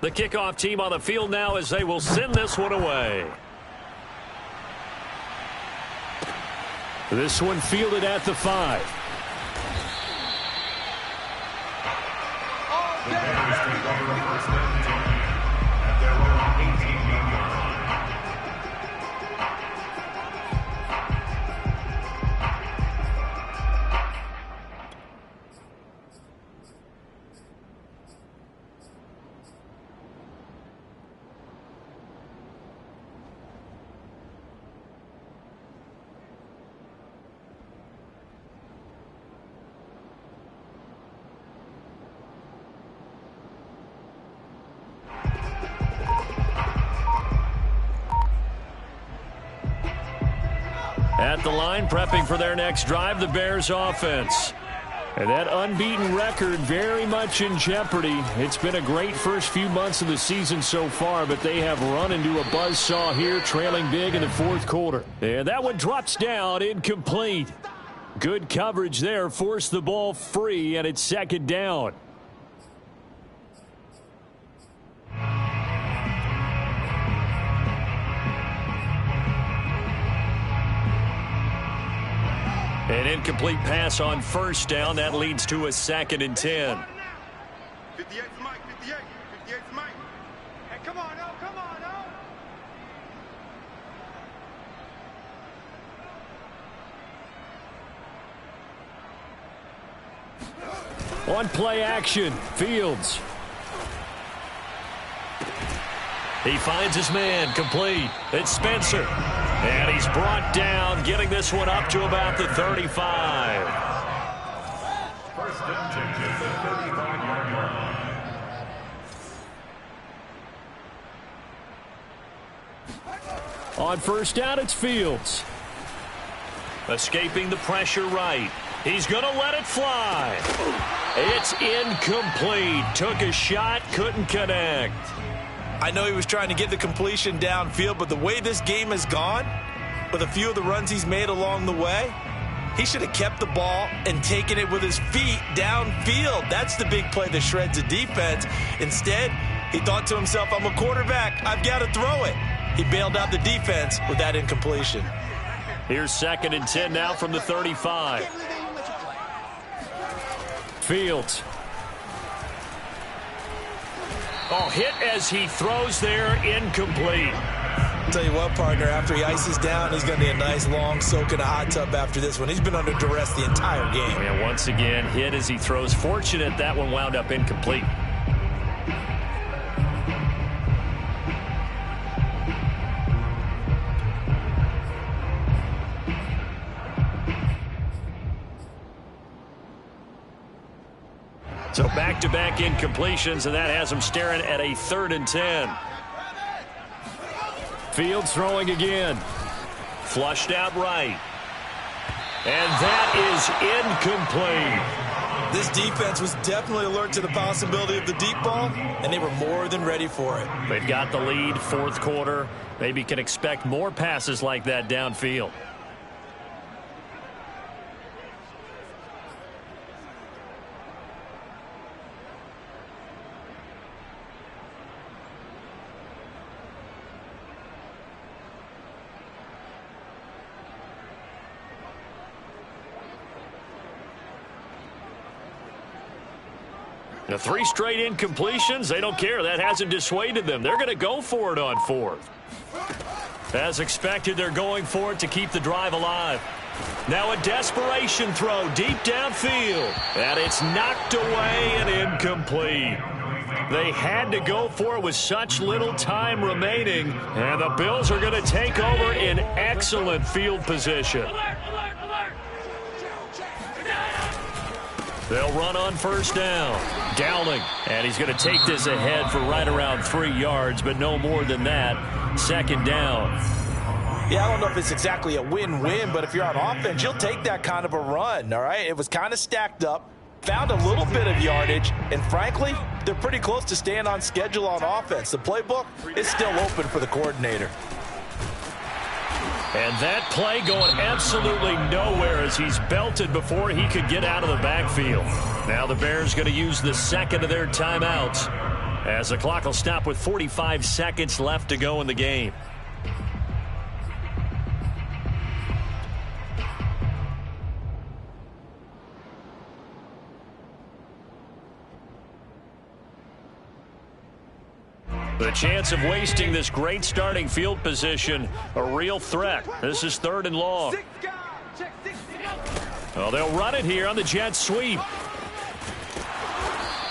[SPEAKER 1] The kickoff team on the field now as they will send this one away. This one fielded at the 5. At the line, prepping for their next drive, the Bears offense. And that unbeaten record very much in jeopardy. It's been a great first few months of the season so far, but they have run into a buzzsaw here, trailing big in the fourth quarter. And that one drops down, incomplete. Good coverage there, forced the ball free, and it's second down. An incomplete pass on first down. That leads to a 2nd and 10.
[SPEAKER 3] 58's Mike, 58. 58's Mike. Hey, come on, no, come on, no.
[SPEAKER 1] On play action, Fields. He finds his man, complete. It's Spencer. And he's brought down, getting this one up to about the 35.
[SPEAKER 4] First and 10 at the 35-yard line.
[SPEAKER 1] On first down, it's Fields. Escaping the pressure right. He's going to let it fly. It's incomplete. Took a shot, couldn't connect.
[SPEAKER 2] I know he was trying to get the completion downfield, but the way this game has gone, with a few of the runs he's made along the way, he should have kept the ball and taken it with his feet downfield. That's the big play that shreds the defense. Instead, he thought to himself, I'm a quarterback. I've got to throw it. He bailed out the defense with that incompletion.
[SPEAKER 1] Here's 2nd and 10 now from the 35. Fields. Oh, hit as he throws there, incomplete.
[SPEAKER 2] Tell you what, partner, after he ices down, he's going to need a nice long soak in a hot tub after this one. He's been under duress the entire game.
[SPEAKER 1] And once again, hit as he throws. Fortunate that one wound up incomplete. So back-to-back incompletions, and that has him staring at a 3rd and 10. Fields throwing again. Flushed out right. And that is incomplete.
[SPEAKER 2] This defense was definitely alert to the possibility of the deep ball, and they were more than ready for it.
[SPEAKER 1] They've got the lead, 4th quarter. Maybe can expect more passes like that downfield. The 3 straight incompletions, they don't care. That hasn't dissuaded them. They're going to go for it on 4th. As expected, they're going for it to keep the drive alive. Now a desperation throw deep downfield. And it's knocked away and incomplete. They had to go for it with such little time remaining. And the Bills are going to take over in excellent field position. They'll run on first down. Downing, and he's going to take this ahead for right around 3 yards, but no more than that. 2nd down.
[SPEAKER 2] Yeah, I don't know if it's exactly a win-win, but if you're on offense, you'll take that kind of a run, all right? It was kind of stacked up, found a little bit of yardage, and frankly, they're pretty close to staying on schedule on offense. The playbook is still open for the coordinator.
[SPEAKER 1] And that play going absolutely nowhere as he's belted before he could get out of the backfield. Now the Bears going to use the 2nd of their timeouts as the clock will stop with 45 seconds left to go in the game. The chance of wasting this great starting field position, a real threat. This is 3rd and long. Well, they'll run it here on the jet sweep.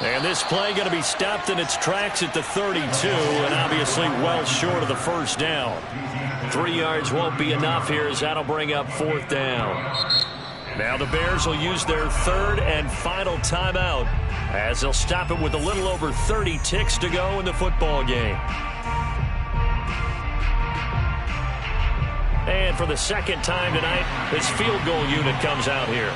[SPEAKER 1] And this play going to be stopped in its tracks at the 32, and obviously well short of the 1st down. 3 yards won't be enough here as that'll bring up 4th down. Now the Bears will use their 3rd and final timeout as they'll stop it with a little over 30 ticks to go in the football game. And for the 2nd time tonight, his field goal unit comes out here.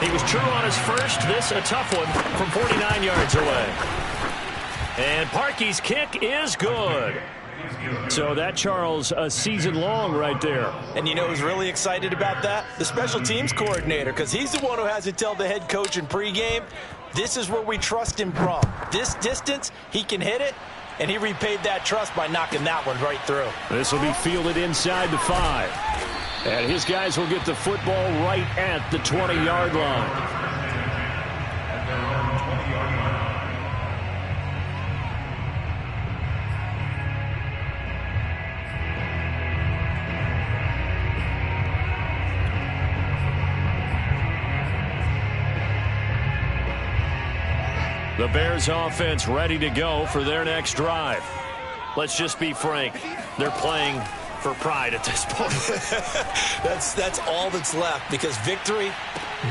[SPEAKER 1] He was true on his first. This a tough one from 49 yards away. And Parkey's kick is good. So that, Charles, a season long right there.
[SPEAKER 2] And you know who's really excited about that? The special teams coordinator, because he's the one who has to tell the head coach in pregame, this is where we trust him from. This distance, he can hit it, and he repaid that trust by knocking that one right through.
[SPEAKER 1] This will be fielded inside the 5. And his guys will get the football right at the 20-yard line. The Bears offense ready to go for their next drive. Let's just be frank. They're playing for pride at this point.
[SPEAKER 2] That's all that's left, because victory,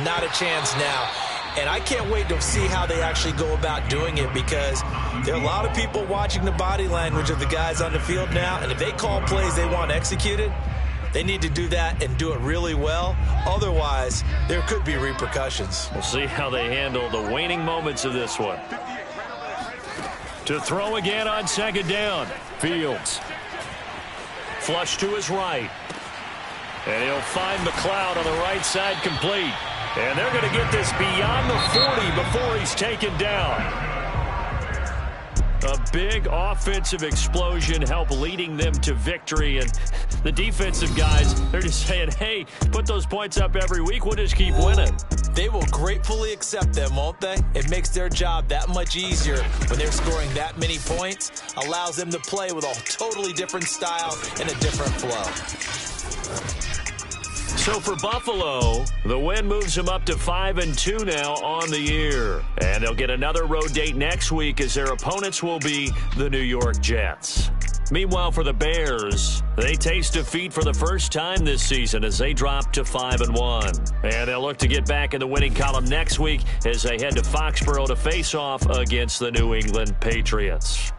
[SPEAKER 2] not a chance now. And I can't wait to see how they actually go about doing it, because there are a lot of people watching the body language of the guys on the field now, and if they call plays they want executed, they need to do that and do it really well. Otherwise, there could be repercussions.
[SPEAKER 1] We'll see how they handle the waning moments of this one. To throw again on second down. Fields. Flush to his right. And he'll find McLeod on the right side, complete. And they're going to get this beyond the 40 before he's taken down. A big offensive explosion help leading them to victory. And the defensive guys, they're just saying, hey, put those points up every week. We'll just keep winning.
[SPEAKER 2] They will gratefully accept them, won't they? It makes their job that much easier when they're scoring that many points. Allows them to play with a totally different style and a different flow.
[SPEAKER 1] So for Buffalo, the win moves them up to 5-2 now on the year. And they'll get another road date next week as their opponents will be the New York Jets. Meanwhile, for the Bears, they taste defeat for the first time this season as they drop to 5-1. And they'll look to get back in the winning column next week as they head to Foxborough to face off against the New England Patriots.